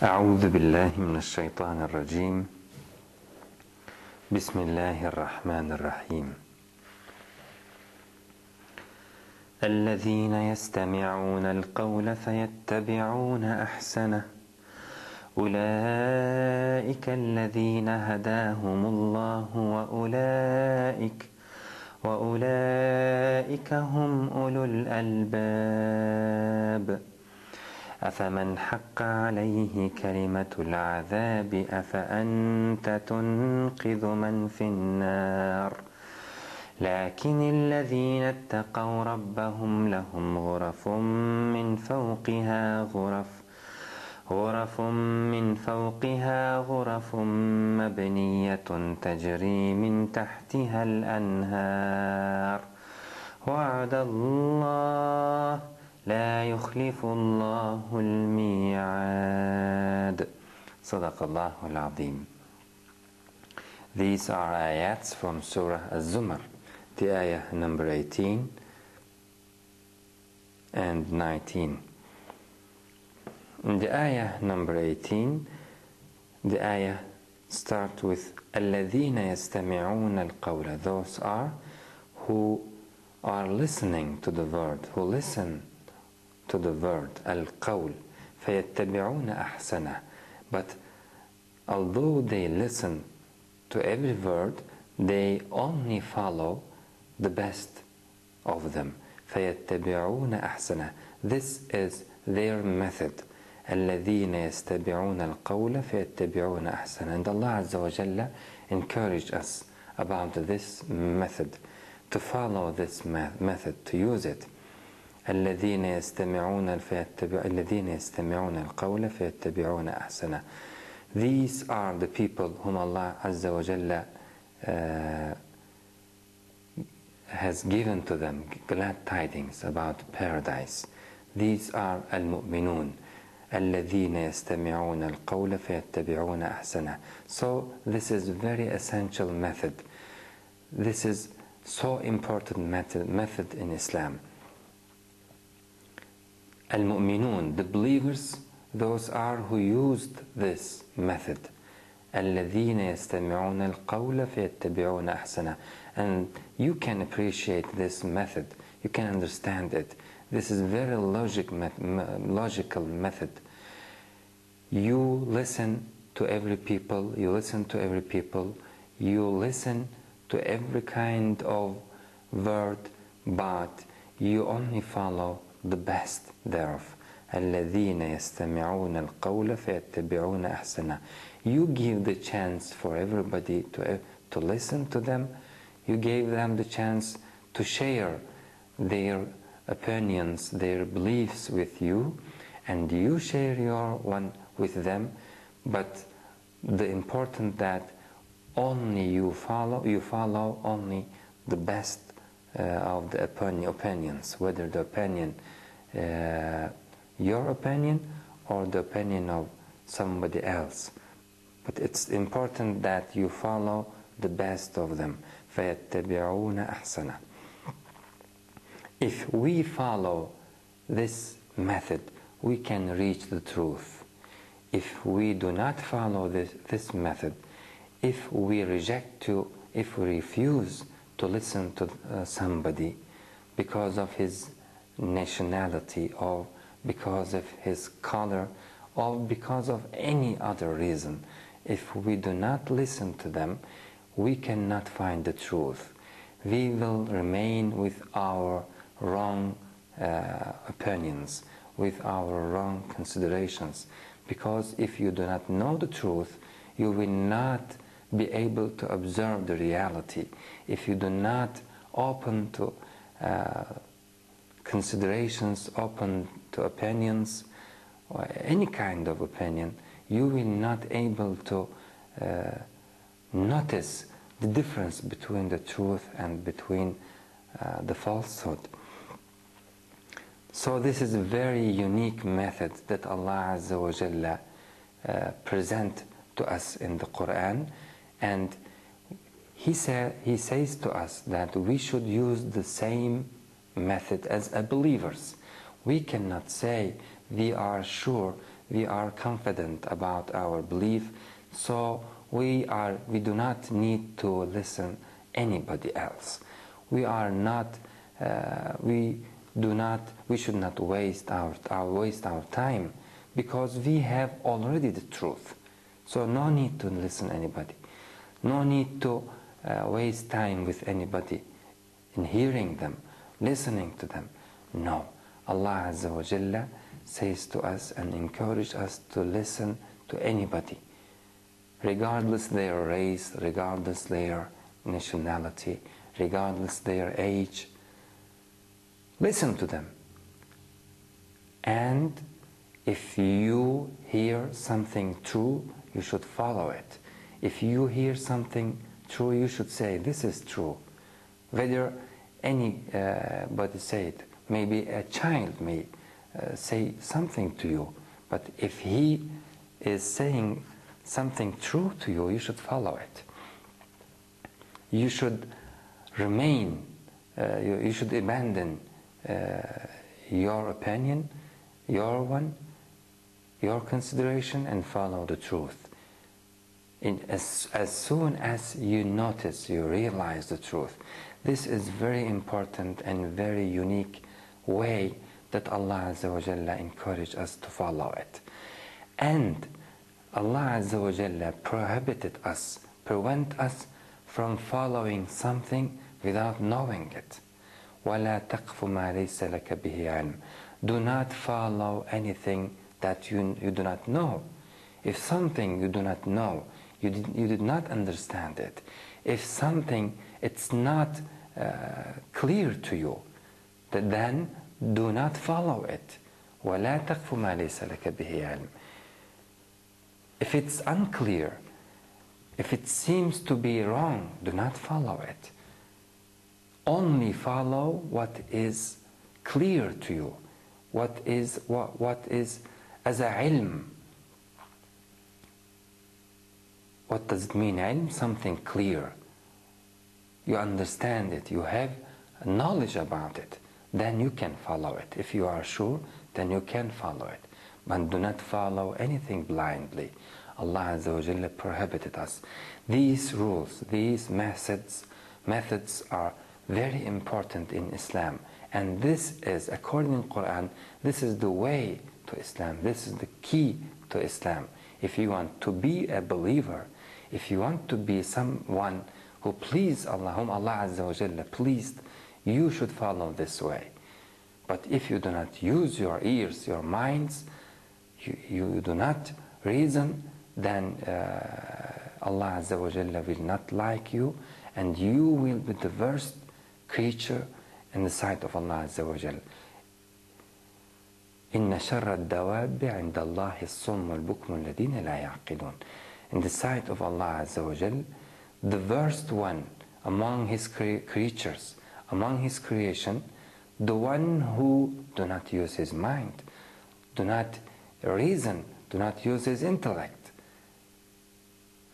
أعوذ بالله من الشيطان الرجيم بسم الله الرحمن الرحيم الذين يستمعون القول فيتبعون أحسنه أولئك الذين هداهم الله وأولئك هم أولو الألباب أفمن حق عليه كلمة العذاب أفأنت تنقذ من في النار لكن الذين اتقوا ربهم لهم غرف من فوقها غرف مبنية تجري من تحتها الأنهار وعد الله لا يخلف الله الميعاد صدق الله العظيم. These are ayats from Surah Az-Zomar, the ayah number 18 and 19. In the ayah number 18, the ayah starts with الَّذِينَ يَسْتَمِعُونَ الْقَوْلَ. Those are who are listening to the word, who listen to the word al-qawl فَيَتَّبِعُونَ أَحْسَنَهُ. But although they listen to every word, they only follow the best of them. فَيَتَّبِعُونَ أَحْسَنَهُ. This is their method. الَّذِينَ يَسْتَمِعُونَ الْقَوْلَ فَيَتَّبِعُونَ أَحْسَنَهُ. And Allah Azza wa Jalla encouraged us about this method, to follow this method, to use it. الذين يستمعون القول فيتبعون أحسنه. These are the people whom Allah Azza wa Jalla has given to them glad tidings about paradise. These are al-mu'minun. الذين يستمعون القول فيتبعون أحسنه. So this is very essential method. This is so important method in Islam. Al-Mu'minun, the believers, those are who used this method. الَّذِينَ يَسْتَمِعُونَ الْقَوْلَ فَيَتَّبِعُونَ أَحْسَنَهُ. And you can appreciate this method, you can understand it. This is very logical method. You listen to every people, you listen to every kind of word, but you only follow the best thereof. الَّذِينَ يَسْتَمِعُونَ الْقَوْلَ فَيَتَّبِعُونَ أَحْسَنَهُ. You give the chance for everybody to listen to them. You gave them the chance to share their opinions, their beliefs with you, and you share your one with them. But the important that only you follow only the best of the opinions, whether the opinion, your opinion, or the opinion of somebody else. But it's important that you follow the best of them. فَيَتَّبِعُونَ أَحْسَنَهُ. If we follow this method, we can reach the truth. If we do not follow this method, if we refuse to listen to somebody because of his nationality, or because of his color, or because of any other reason, if we do not listen to them, we cannot find the truth. We will remain with our wrong opinions, with our wrong considerations, because if you do not know the truth, you will not be able to observe the reality. If you do not open to considerations, open to opinions, or any kind of opinion, you will not able to notice the difference between the truth and between the falsehood. So this is a very unique method that Allah Azza wa Jalla present to us in the Quran, and He says to us that we should use the same method as believers. We cannot say we are sure we are confident about our belief, so we do not need to listen anybody else. We should not waste our time, because we have already the truth. So no need to listen anybody. No need to waste time with anybody in hearing them, listening to them. No. Allah Azza wa Jalla says to us and encourages us to listen to anybody, regardless their race, regardless their nationality, regardless their age. Listen to them. And if you hear something true, you should follow it. If you hear something true, you should say, this is true. Whether anybody say it, maybe a child may say something to you, but if he is saying something true to you, you should follow it. You should remain, you should abandon your opinion, your consideration, and follow the truth. As soon as you notice, you realize the truth. This is very important and very unique way that Allah Azza wa Jalla encouraged us to follow it. And Allah Azza wa Jalla prohibited us, prevent us from following something without knowing it. وَلَا تَقْفُ مَا لَيْسَ لَكَ بِهِ عِلْمٍ. Do not follow anything that you do not know. If something you do not know, you did not understand it. If something it's not clear to you, then do not follow it. وَلَا تَقْفُ مَا لَيْسَ لَكَ بِهِ عِلْمٍ. If it's unclear, if it seems to be wrong, do not follow it. Only follow what is clear to you, what is as a ilm. What does it mean, ilm? Something clear. You understand it, you have knowledge about it, then you can follow it. If you are sure, then you can follow it. But do not follow anything blindly. Allah Azza wa Jalla prohibited us. These rules, these methods are very important in Islam. And this is, according to the Quran, this is the way to Islam. This is the key to Islam. If you want to be a believer, if you want to be someone who please Allah, whom Allah Azza wa Jalla pleased, you should follow this way. But if you do not use your ears, your minds, you do not reason, then Allah Azza wa Jalla will not like you, and you will be the worst creature in the sight of Allah Azza wa Jalla. إن شر الدواب عند الله الصم والبكم الذين لا يعقلون. In the sight of Allah Azza wa Jalla, the worst one among His creatures, among His creation, the one who do not use his mind, do not reason, do not use his intellect.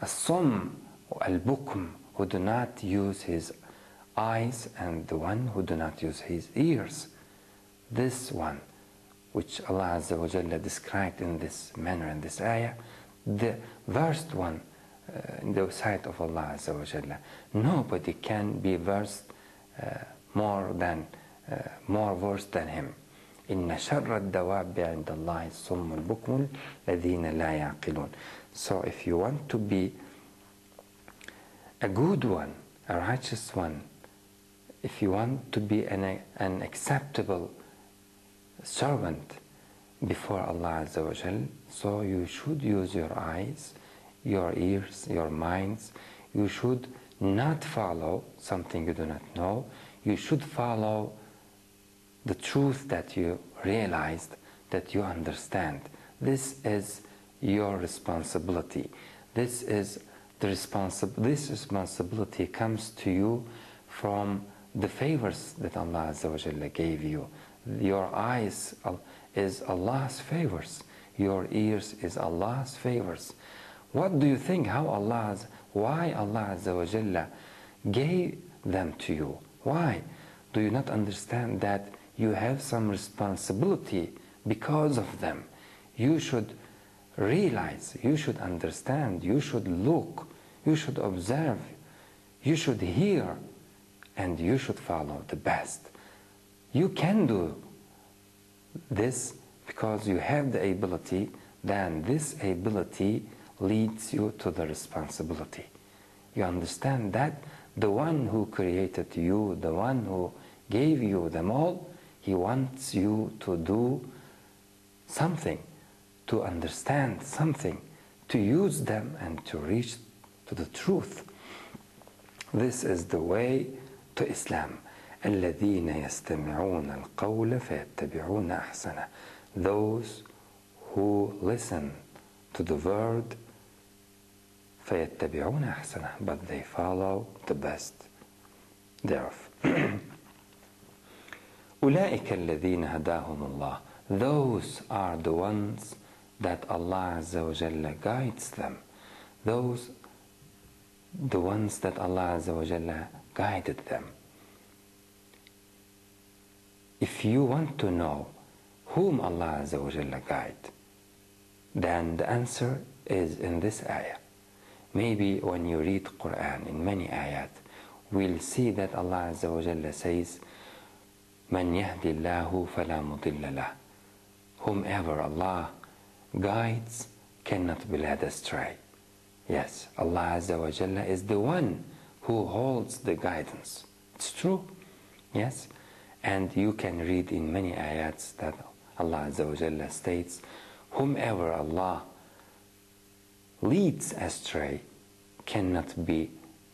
As-Sum, al-Bukm, who do not use his eyes, and the one who do not use his ears. This one, which Allah Azza wa Jalla described in this manner in this ayah, the worst one in the sight of Allah Azza wa Jalla. Nobody can be worse, more worse than him. إن شر الدواب عند الله الصم البكم الذين لا يعقلون. So if you want to be a good one, a righteous one, if you want to be an acceptable servant before Allah Azza wa Jal, so you should use your eyes, your ears, your minds. You should not follow something you do not know. You should follow the truth that you realized, that you understand. This is your responsibility. This responsibility comes to you from the favors that Allah Azza wa Jalla gave you. Your eyes is Allah's favors. Your ears is Allah's favors. What do you think? Why Allah Azza wa Jalla gave them to you? Why? Do you not understand that you have some responsibility because of them? You should realize, you should understand, you should look, you should observe, you should hear, and you should follow the best. You can do this because you have the ability, then this ability leads you to the responsibility. You understand that the one who created you, the one who gave you them all, he wants you to do something, to understand something, to use them and to reach to the truth. This is the way to Islam. الذين يستمعون القول فيتبعون أحسنه. Those who listen to the word فيتبعون أحسنه, but they follow the best thereof. أولئك الذين هداهم الله. Those are the ones that Allah Azza wa Jalla guides them. Those, the ones that Allah Azza wa Jalla guided them. If you want to know whom Allah Azza wa Jalla guide, then the answer is in this ayah. Maybe when you read Quran in many ayat, we'll see that Allah Azza wa Jalla says, مَنْ يَهْدِ اللَّهُ فَلَا مُضِلَّ لَهُ. Whomever Allah guides cannot be led astray. Yes, Allah Azza wa Jalla is the one who holds the guidance. It's true. Yes. And you can read in many ayats that Allah Azza wa Jalla states, whomever Allah leads astray cannot be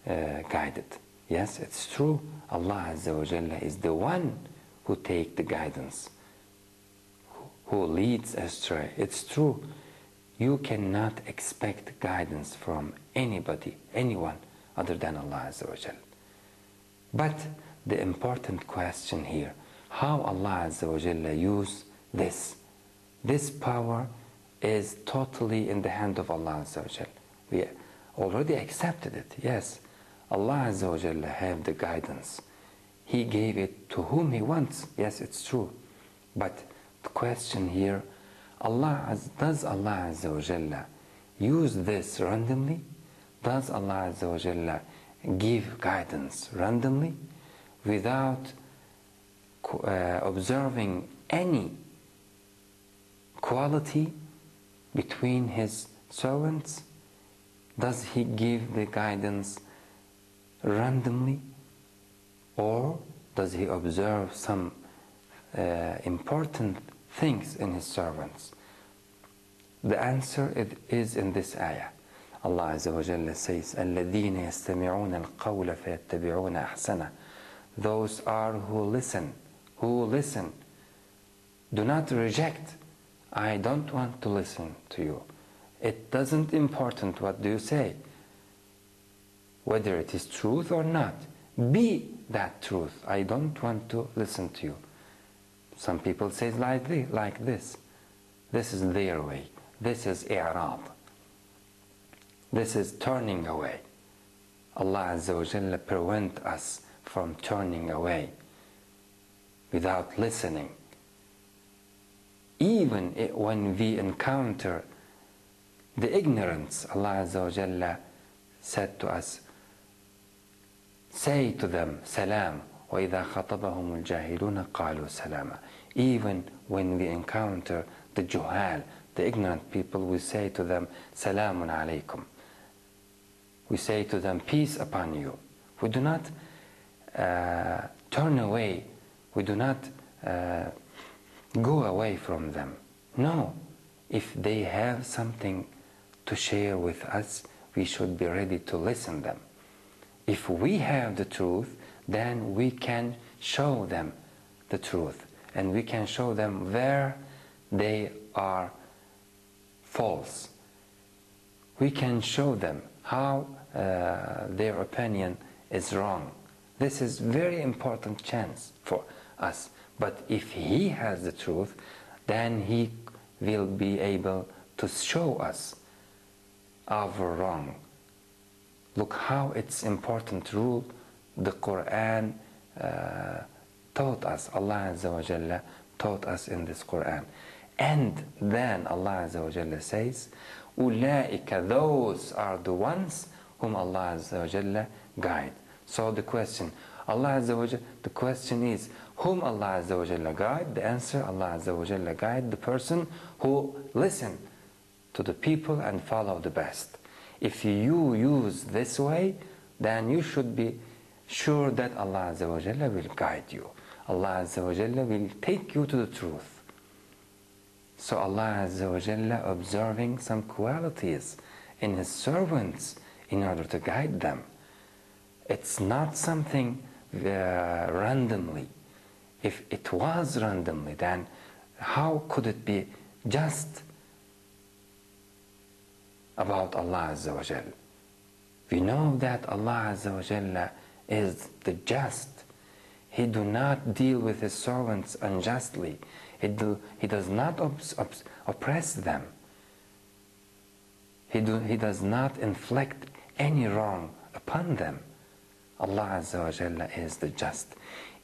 guided. Yes, it's true. Allah Azza wa Jalla is the one who takes the guidance, who leads astray. It's true. You cannot expect guidance from anybody, anyone other than Allah Azza wa Jalla. But the important question here, how Allah Azza wa Jalla use this? This power is totally in the hand of Allah Azza wa Jalla. We already accepted it, yes. Allah Azza wa Jalla have the guidance. He gave it to whom He wants. Yes, it's true. But the question here, does Allah Azza wa Jalla use this randomly? Does Allah Azza wa Jalla give guidance randomly without observing any quality between His servants? Does He give the guidance randomly, or does He observe some important things in His servants? The answer is in this ayah. Allah Azza wa Jalla says, الَّذِينَ يَسْتَمِعُونَ الْقَوْلَ فَيَتَّبِعُونَ أَحْسَنَهُ. Those are who listen. Do not reject. I don't want to listen to you. It doesn't important what do you say, whether it is truth or not. Be that truth. I don't want to listen to you. Some people say like this. This is their way. This is i'rad. This is turning away. Allah Azza wa Jalla prevent us from turning away without listening. Even when we encounter the ignorance, Allah Azza wa Jalla said to us, say to them, salam. وَإِذَا خَطَبَهُمُ الْجَاهِلُونَ قَالُوا سَلَامًا. Even when we encounter the juhal, the ignorant people, we say to them, salamun alaykum. We say to them, peace upon you. We do not turn away. We do not go away from them. No. If they have something to share with us, we should be ready to listen them. If we have the truth, then we can show them the truth, and we can show them where they are false. We can show them how their opinion is wrong. This is very important chance for us. But if He has the truth, then He will be able to show us our wrong. Look how it's important rule the Quran taught us. Allah Azza wa Jalla taught us in this Quran. And then Allah Azza wa Jalla says, Ulaika, those are the ones whom Allah Azza wa Jalla guide. So the question, the question is, whom Allah Azza wa Jalla guide? The answer, Allah Azza wa Jalla guide the person who listen to the people and follow the best. If you use this way, then you should be sure that Allah Azza wa Jalla will guide you. Allah Azza wa Jalla will take you to the truth. So Allah Azza wa Jalla observing some qualities in His servants in order to guide them. It's not something randomly. If it was randomly, then how could it be just about Allah Azza wa Jalla? We know that Allah Azza wa Jalla is the just. He do not deal with His servants unjustly. He does not oppress them. He does not inflict any wrong upon them. Allah Azza wa Jalla is the just.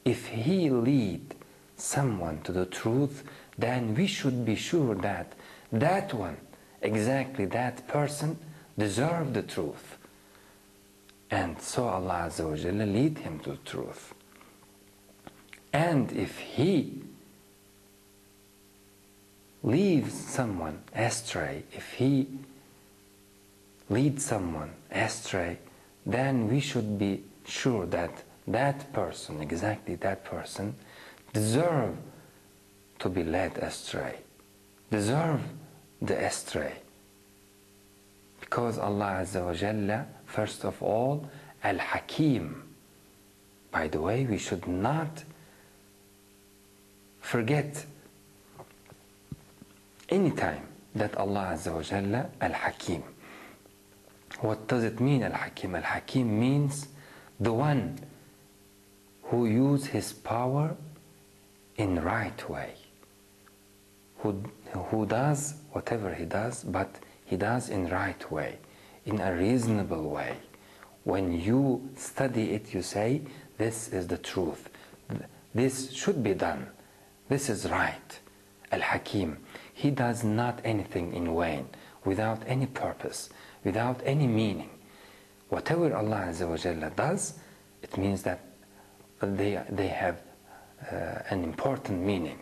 If He lead someone to the truth, then we should be sure that that one, exactly that person, deserves the truth. And so Allah Azza wa Jalla lead him to the truth. And if He leaves someone astray, if He leads someone astray, then we should be sure that that person, exactly that person, deserve to be led astray, deserve the astray. Because Allah Azza wa Jalla, first of all, al-Hakim. By the way, we should not forget anytime that Allah Azza wa Jalla al-Hakim. What does it mean, al-Hakim? Al-Hakim means the one who uses his power in the right way, who does whatever he does, but he does in right way, in a reasonable way. When you study it, you say, this is the truth, this should be done, this is right. Al-Hakim, he does not anything in vain, without any purpose, without any meaning. Whatever Allah Azza wa Jalla does, it means that they have an important meaning.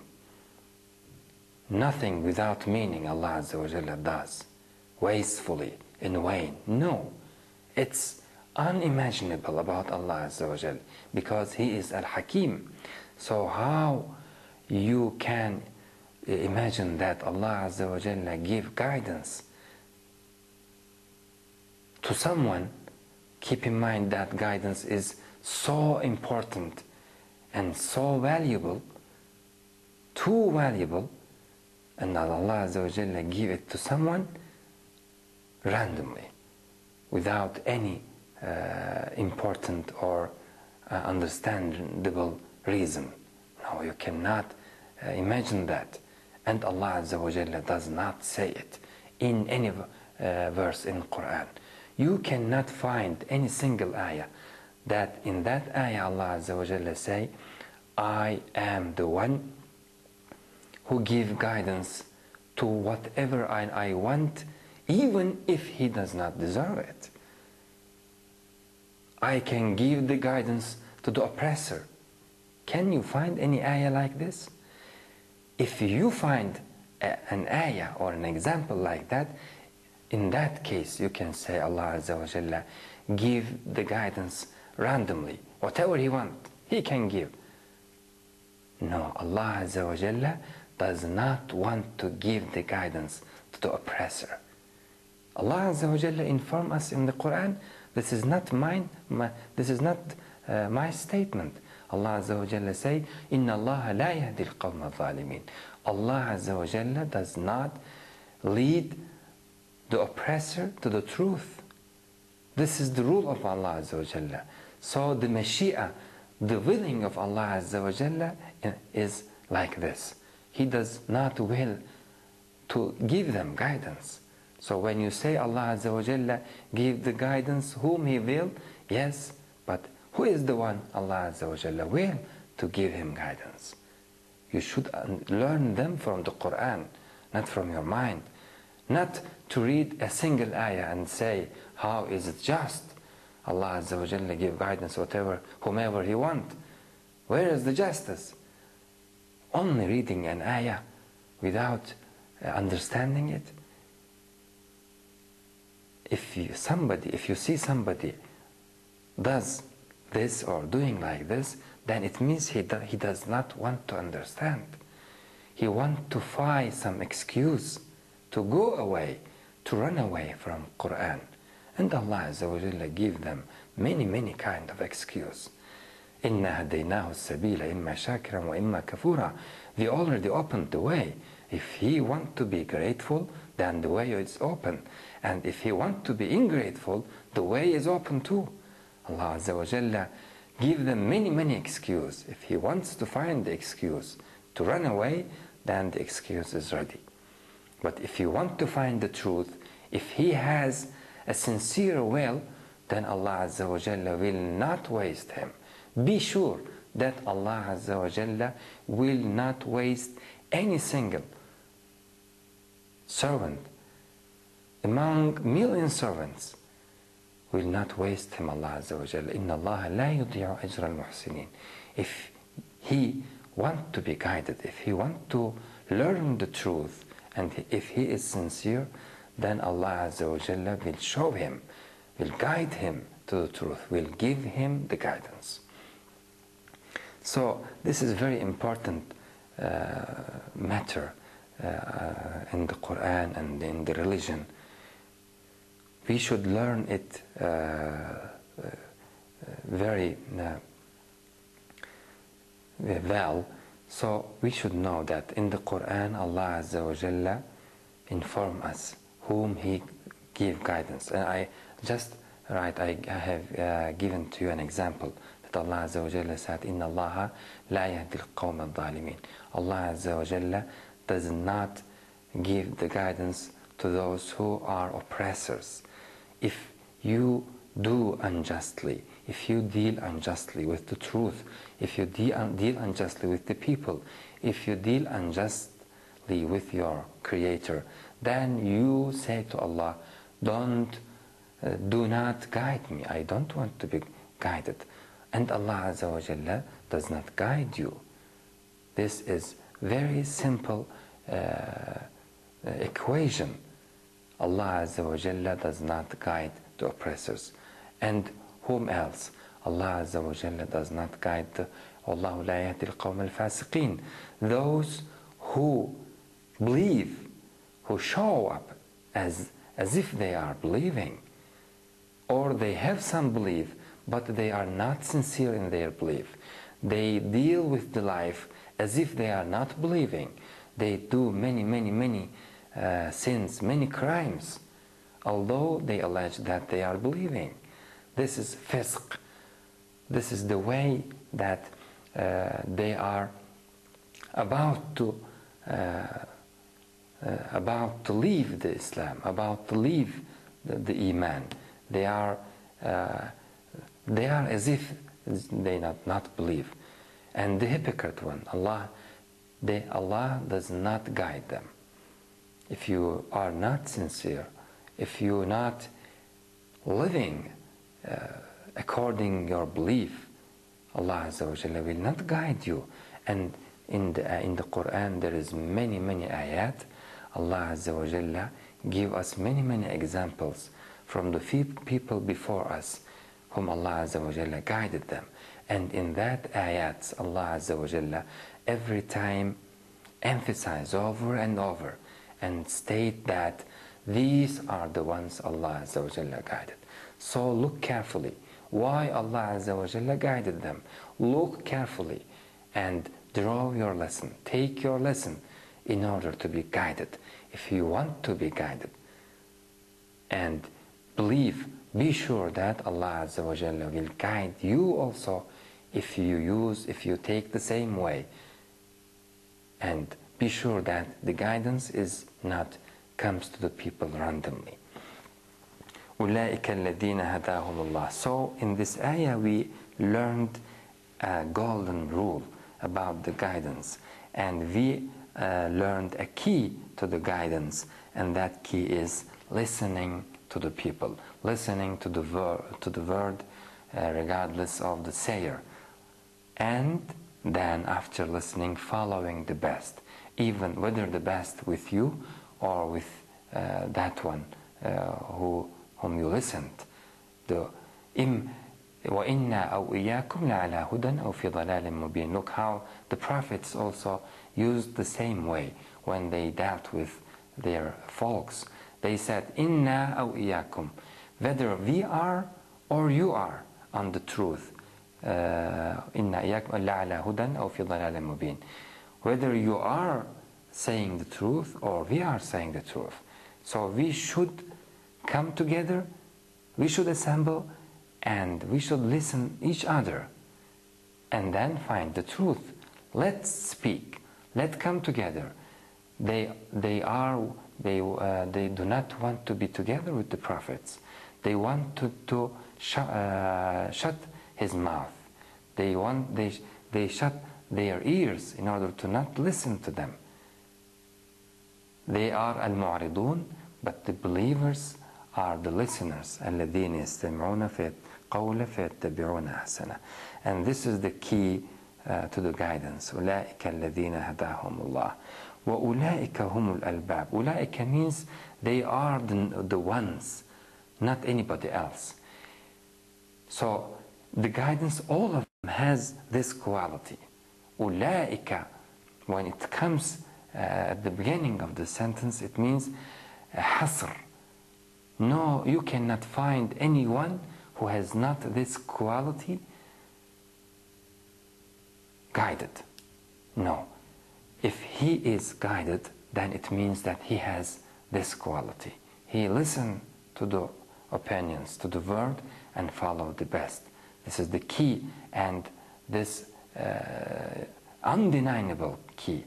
Nothing without meaning Allah Azza wa Jalla does, wastefully, in vain. No, it's unimaginable about Allah Azza wa Jalla, because He is Al-Hakim. So how you can imagine that Allah Azza wa Jalla give guidance to someone? Keep in mind that guidance is so important and so valuable, too valuable, and that Allah Azza wa Jalla give it to someone randomly, without any important or understandable reason. No, you cannot imagine that. And Allah Azza wa Jalla does not say it in any verse in Quran. You cannot find any single ayah that in that ayah Allah Azza wa Jalla say, I am the one who give guidance to whatever I want, even if he does not deserve it. I can give the guidance to the oppressor. Can you find any ayah like this? If you find an ayah or an example like that, in that case you can say Allah Azza wa Jalla give the guidance randomly. Whatever He wants, He can give. No, Allah Azza wa Jalla does not want to give the guidance to the oppressor. Allah Azza wa Jalla inform us in the Quran, this is not my statement. Allah Azza wa Jalla say, Inna Allah la yahdi al-qawma al-zalimin. Allah Azza wa Jalla does not lead the oppressor to the truth. This is the rule of Allah Azza wa Jalla. So the Mashiach, the willing of Allah Azza wa Jalla is like this. He does not will to give them guidance. So when you say Allah Azza wa Jalla give the guidance whom He will, yes, but who is the one Allah Azza wa Jalla will to give him guidance? You should learn them from the Quran. not from your mind. Not to read a single ayah and say, how is it just? Allah Azza wa Jalla give guidance whomever He want. Where is the justice? Only reading an ayah without understanding it. If you see somebody does this or doing like this, then it means he does not want to understand. He wants to find some excuse to go away, to run away from Quran. And Allah Azza wa Jalla give them many kind of excuse. إِنَّا هَدَيْنَاهُ السَّبِيلَ إِمَّا شَاكِرًا وَإِمَّا كَفُورًا. They already opened the way. If he want to be grateful, then the way is open. And if he want to be ingrateful, the way is open too. Allah Azza wa Jalla give them many excuses. If he wants to find the excuse to run away, then the excuse is ready. But if you want to find the truth, if he has a sincere will, then Allah Azza wa Jalla will not waste him. Be sure that Allah Azza wa Jalla will not waste any single servant among million servants. Will not waste him, Allah Azza wa Jalla. Inna Allah la yudhi'u ajra al-muhsinin. If he want to be guided, if he want to learn the truth, and if he is sincere, then Allah Azza wa Jalla will show him, will guide him to the truth, will give him the guidance. So this is a very important matter in the Quran and in the religion. We should learn it very well. So we should know that in the Quran, Allah Azza wa Jalla inform us whom He give guidance. And I have given to you an example that Allah Azza wa Jalla said, Inna Allah la yahdi al-qawm al-zalimin. Allah Azza wa Jalla does not give the guidance to those who are oppressors. If you do unjustly, if you deal unjustly with the truth, if you deal unjustly with the people, if you deal unjustly with your Creator, then you say to Allah, do not guide me. I don't want to be guided. And Allah Azza wa Jalla does not guide you. This is very simple equation. Allah Azza wa Jalla does not guide the oppressors. And whom else? Allah Azza wa Jalla does not guide Allahu la yahdi al-qawm al-fasiqin. Those who believe, who show up as if they are believing, or they have some belief, but they are not sincere in their belief. They deal with the life as if they are not believing. They do many sins, many crimes, although they allege that they are believing. This is fisq. This is the way that they are about to leave the Islam, about to leave the Iman. They are as if they not believe. And the hypocrite one, Allah does not guide them. If you are not sincere, if you are not living according your belief, Allah Azza wa Jalla will not guide you. And in the Quran there is many ayat. Allah Azza wa Jalla give us many examples from the people before us whom Allah Azza wa Jalla guided them. And in that ayats, Allah Azza wa Jalla every time emphasize over and over and state that these are the ones Allah Azza wa Jalla guided. So look carefully why Allah Azza wa Jalla guided them. Look carefully and draw your lesson. Take your lesson in order to be guided. If you want to be guided and believe, be sure that Allah Azza wa Jalla will guide you also if you take the same way. And be sure that the guidance is not comes to the people randomly. أُولَٰئِكَ الَّذِينَ هَدَاهُمُ اللَّهُ. So in this ayah we learned a golden rule about the guidance, and we learned a key to the guidance, and that key is listening to the people, listening to the word regardless of the sayer, and then after listening, following the best, even whether the best with you or with that one whom you listened. وَإِنَّا أَوْ إِيَّاكُمْ لَعَلَى هُدًى أَوْ فِي ضَلَالٍ مُبِينٍ. Look how the prophets also used the same way when they dealt with their folks. They said, إِنَّا أَوْ إِيَّاكُمْ, whether we are or you are on the truth. إِنَّا إِيَّاكُمْ لَعَلَى هُدًى أَوْ فِي ضَلَالٍ مُبِينٍ. Whether you are saying the truth or we are saying the truth. So we should come together, we should assemble, and we should listen each other and then find the truth. Let's speak, let's come together. They do not want to be together with the prophets. They want to shut his mouth. They shut their ears in order to not listen to them. They are al-mu'ridun, but the believers are the listeners. الَّذِينَ يَسْتَمِعُونَ قَوْلَ فَيَتَّبِعُونَ أَحْسَنَهُ. And this is the key to the guidance. أُولَٰئِكَ الَّذِينَ هَدَاهُمُ اللَّهُ وَأُولَٰئِكَ هُمُ الْأَلْبَابُ. أُولَٰئِكَ means they are the ones, not anybody else. So the guidance, all of them has this quality. أُولَٰئِكَ, when it comes at the beginning of the sentence, it means hasr. No, you cannot find anyone who has not this quality guided. No. If he is guided, then it means that he has this quality. He listened to the opinions, to the word, and followed the best. This is the key, and this undeniable key.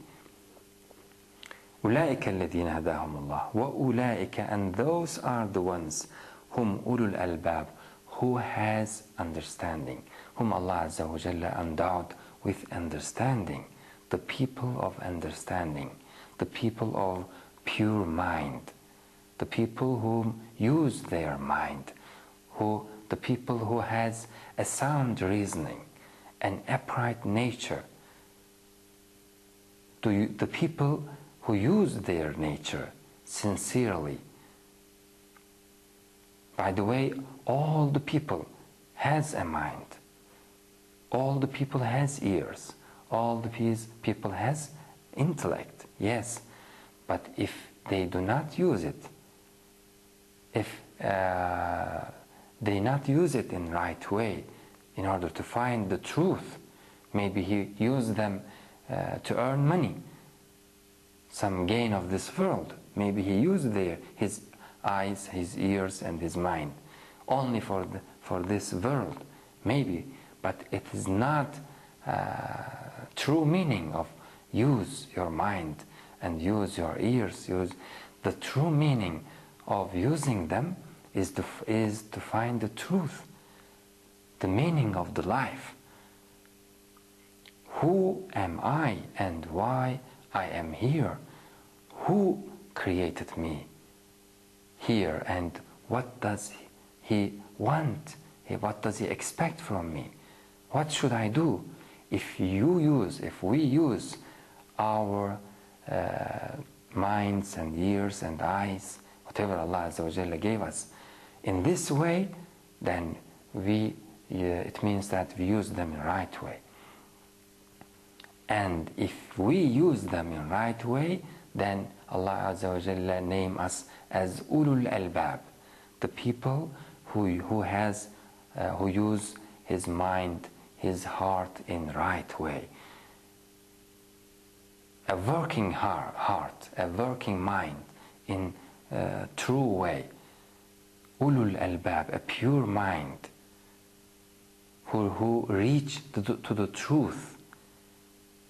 أولئك الذين هداهم الله وأولئك, and those are the ones whom أولو الألباب, who has understanding, whom Allah Azza wa Jalla endowed with understanding, the people of understanding, the people of pure mind, the people who use their mind, the people who has a sound reasoning, an upright nature, the people who use their nature sincerely. By the way, all the people has a mind, all the people has ears, all the people has intellect, yes, but if they do not use it, if they not use it in right way in order to find the truth, maybe he used them to earn money, some gain of this world. Maybe he used his eyes, his ears, and his mind only for this world, maybe, but it is not true meaning of use your mind and use your ears. The true meaning of using them is to find the truth, the meaning of the life. Who am I and why I am here? Who created me here, and what does he want? What does he expect from me? What should I do? If we use our minds and ears and eyes, whatever Allah Azza wa Jalla gave us, in this way, then it means that we use them in the right way. And if we use them in the right way, then Allah Azza wa Jalla name us as ulul albab, the people who use his mind, his heart in the right way. A working heart, a working mind in a true way. Ulul albab, a pure mind, who reach to the truth,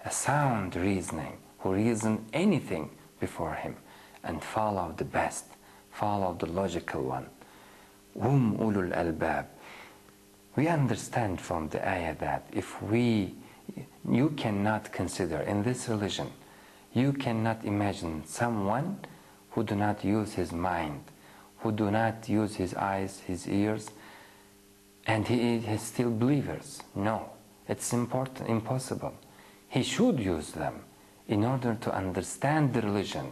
a sound reasoning, who reason anything before him and follow the best, follow the logical one. Ulul albab. We understand from the ayah that you cannot consider in this religion, You cannot imagine someone who do not use his mind, who do not use his eyes, his ears, and he is still believers. No, it's impossible. He should use them in order to understand the religion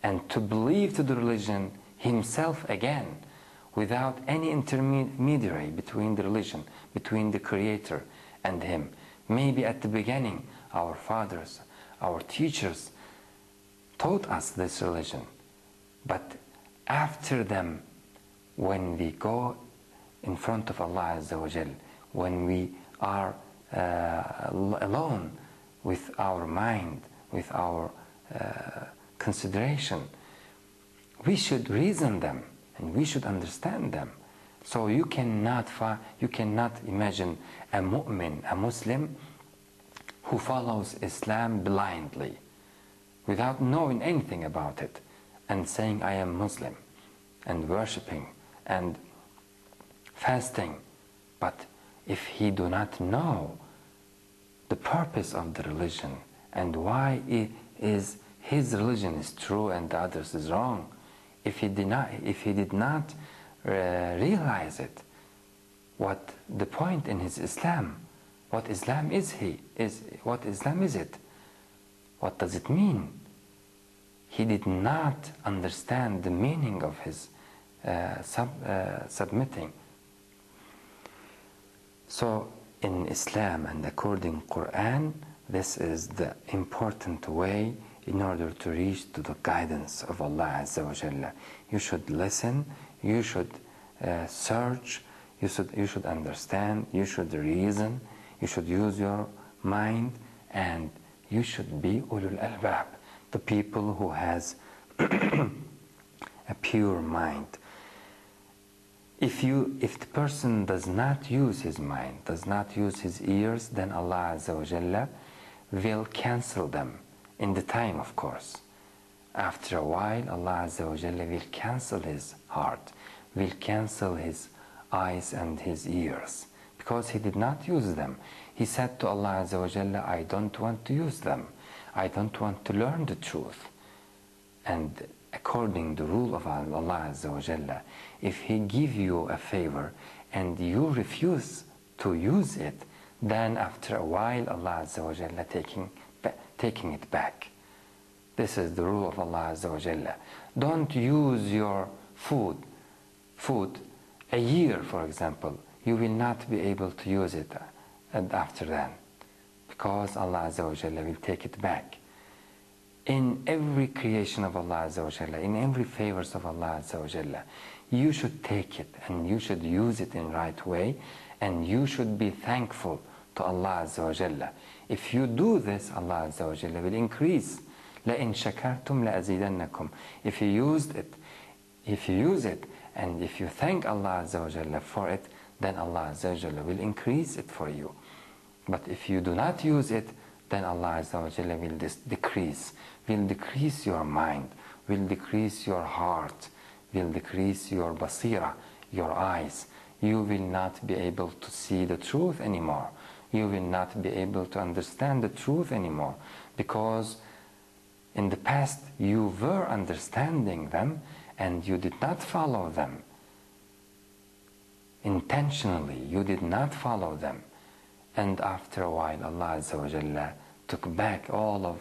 and to believe to the religion himself again, without any intermediary between the religion, between the Creator and him. Maybe at the beginning our fathers, our teachers taught us this religion, but after them, when we go in front of Allah Azza wa Jal, when we are alone with our mind, with our consideration, we should reason them and we should understand them. So you cannot imagine a mu'min, a Muslim, who follows Islam blindly, without knowing anything about it, and saying, I am Muslim, and worshipping, and fasting. But if he do not know the purpose of the religion, and why his religion is true and the others is wrong, if he did not realize it, what the point in his Islam, what Islam is what Islam is it? What does it mean? He did not understand the meaning of his submitting. So in Islam and according to Quran, this is the important way in order to reach to the guidance of Allah Azza wa Jalla. You should listen, you should search, you should understand, you should reason, you should use your mind, and you should be ulul albab, the people who has a pure mind. If the person does not use his mind, does not use his ears, then Allah Azza wa Jalla will cancel them in the time, of course. After a while, Allah Azza wa Jalla will cancel his heart, will cancel his eyes and his ears, because he did not use them. He said to Allah Azza wa Jalla, I don't want to use them. I don't want to learn the truth. And according to the rule of Allah Azza wa Jalla, if He give you a favor and you refuse to use it, then after a while Allah Azza wa Jalla taking it back. This is the rule of Allah Azza wa Jalla. Don't use your food a year, for example. You will not be able to use it and after that, because Allah Azza wa Jalla will take it back. In every creation of Allah Azza wa Jalla, in every favors of Allah Azza wa Jalla, you should take it and you should use it in right way, and you should be thankful to Allah Azza wa Jalla. If you do this, Allah Azza wa Jalla will increase. لَإِن شَكَرْتُمْ لَأَزِيدَنَّكُمْ. If you use it, and if you thank Allah Azza wa Jalla for it, then Allah Azza wa Jalla will increase it for you. But if you do not use it, then Allah Azza wa Jalla will decrease your mind, will decrease your heart, will decrease your basira, your eyes. You will not be able to see the truth anymore. You will not be able to understand the truth anymore, because in the past you were understanding them and you did not follow them. Intentionally, you did not follow them. And after a while, Allah Azza wa Jalla took back all of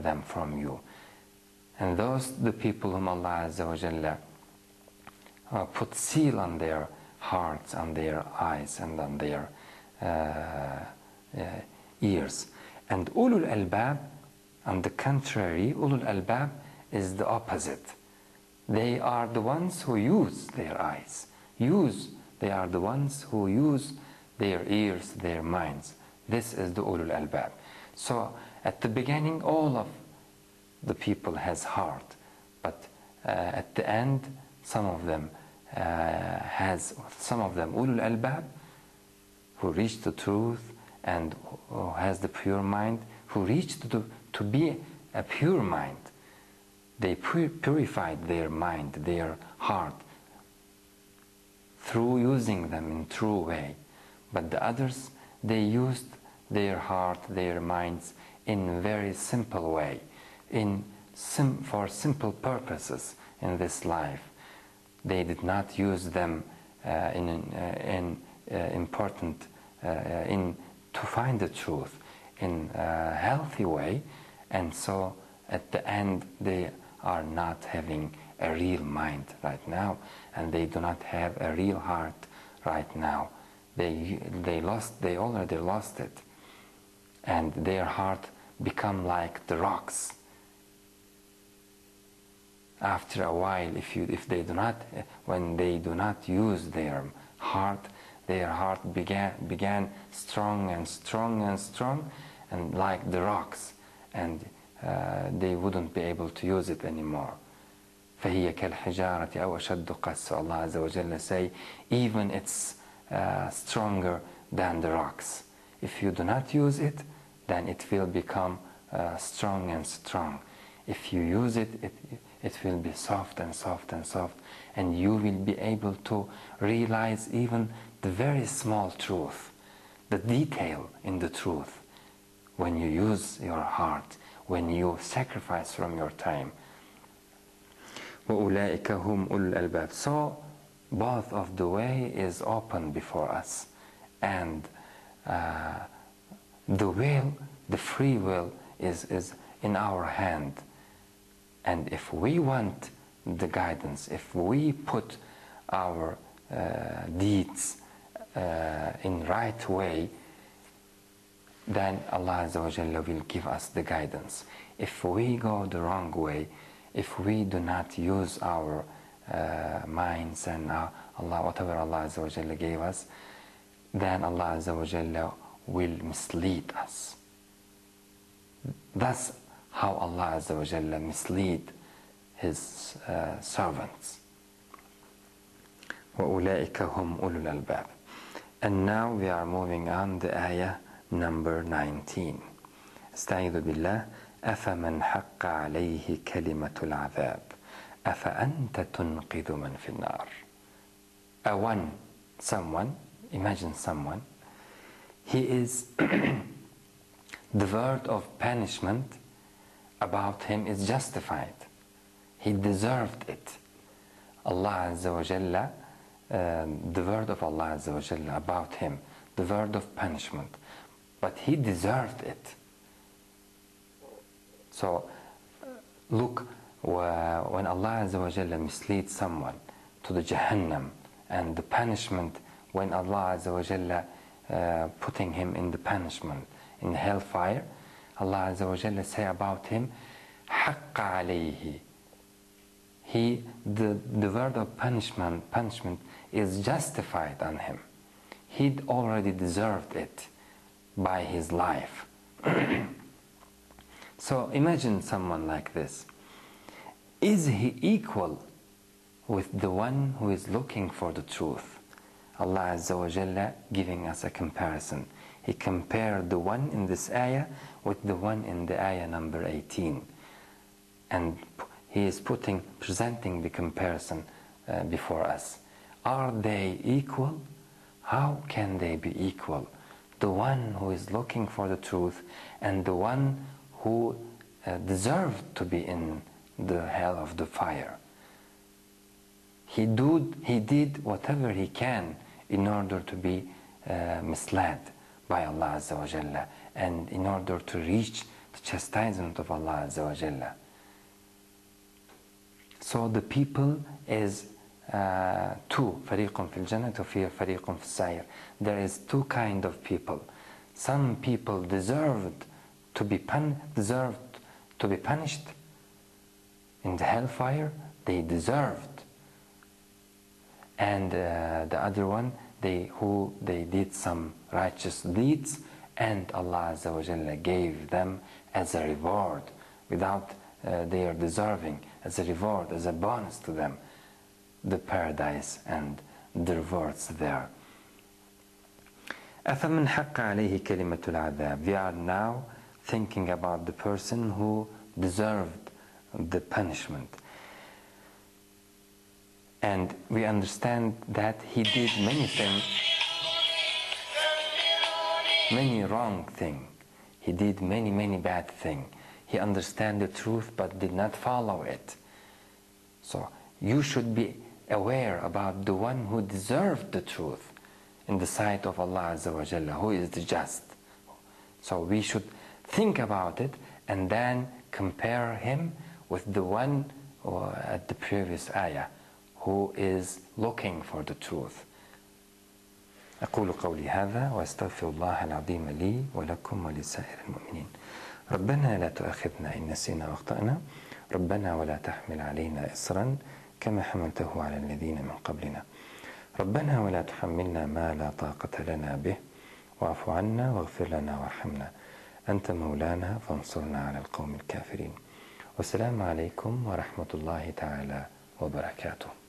them from you. And the people whom Allah Azza wa Jalla put seal on their hearts, on their eyes, and on their ears. And ulul albab, on the contrary, ulul albab is the opposite. They are the ones who use their eyes. They are the ones who use their ears, their minds. This is the ulul albab. So at the beginning, all of the people has heart, but at the end, some of them ulul albab, who reach the truth and who has the pure mind, who reached to be a pure mind. They purified their mind, their heart, through using them in true way. But the others, they used their heart, their minds in a very simple way. for simple purposes in this life. They did not use them to find the truth in a healthy way, and so at the end they are not having a real mind right now, and they do not have a real heart right now. They already lost it, and their heart become like the rocks. After a while, when they do not use their heart began strong and strong and strong, and like the rocks, and they wouldn't be able to use it anymore. فهي كالحجارة أو أشد قسوة. Allah Azza wa Jalla say, even it's stronger than the rocks. If you do not use it, then it will become strong and strong. If you use it, it will be soft and soft and soft, and you will be able to realize even the very small truth, the detail in the truth, when you use your heart, when you sacrifice from your time. وَأُولَٰئِكَ هُمْ أُولُو الْأَلْبَابِ. So both of the way is open before us, and the free will is in our hand. And if we want the guidance, if we put our deeds in right way, then Allah Azza wa Jalla will give us the guidance. If we go the wrong way, if we do not use our minds and whatever Allah Azza wa Jalla gave us, then Allah Azza wa Jalla will mislead us. That's how Allah Azza wa Jalla mislead His servants. وَأُولَٰئِكَ هُمْ أُولُو الْأَلْبَابِ. And now we are moving on to ayah number 19. استعيذ بالله. أفمن حق عليه كلمة العذاب أفأنت تنقذ من في النار. Imagine someone, he is the word of punishment about him is justified. He deserved it. Allah Azza wa Jalla, the word of Allah Azza wa Jalla about him, the word of punishment, but he deserved it. So look, when Allah Azza wa Jalla misleads someone to the Jahannam, and the punishment when Allah Azza wa Jalla putting him in the punishment in hellfire, Allah Azza wa Jalla say about him, حَقَّ عَلَيْهِ. The word of punishment is justified on him. He already deserved it by his life. So imagine someone like this. Is he equal with the one who is looking for the truth? Allah Azza wa Jalla giving us a comparison. He compared the one in this ayah with the one in the ayah number 18. And he is presenting the comparison before us. Are they equal? How can they be equal? The one who is looking for the truth and the one who deserved to be in the hell of the fire. He did whatever he can in order to be misled by Allah Azza wa Jalla, and in order to reach the chastisement of Allah Azza wa Jalla. So the people is two, فريق في الجنة وفريق في السعير. There is two kind of people. Some people deserved to be punished in the hellfire. They deserved. And the other one, they did some righteous deeds, and Allah Azza wa Jalla gave them as a reward without their deserving, as a reward, as a bonus to them, the paradise and the rewards there. أَفَمَنْ حَقَّ عَلَيْهِ كَلِمَةُ الْعَذَابِ. We are now thinking about the person who deserved the punishment. And we understand that he did many things, many wrong things. He did many bad things. he understands the truth but did not follow it. So you should be aware about the one who deserved the truth in the sight of Allah Azza wa Jalla, who is the just. So we should think about it and then compare him with the one at the previous ayah who is looking for the truth. أقول قولي هذا وأستغفر الله العظيم لي ولكم ولسائر المؤمنين. ربنا لا تؤاخذنا إن نسينا وأخطأنا، ربنا ولا تحمل علينا إصرا كما حملته على الذين من قبلنا، ربنا ولا تحملنا ما لا طاقة لنا به واعف عنا واغفر لنا وارحمنا أنت مولانا فانصرنا على القوم الكافرين. والسلام عليكم ورحمة الله تعالى وبركاته.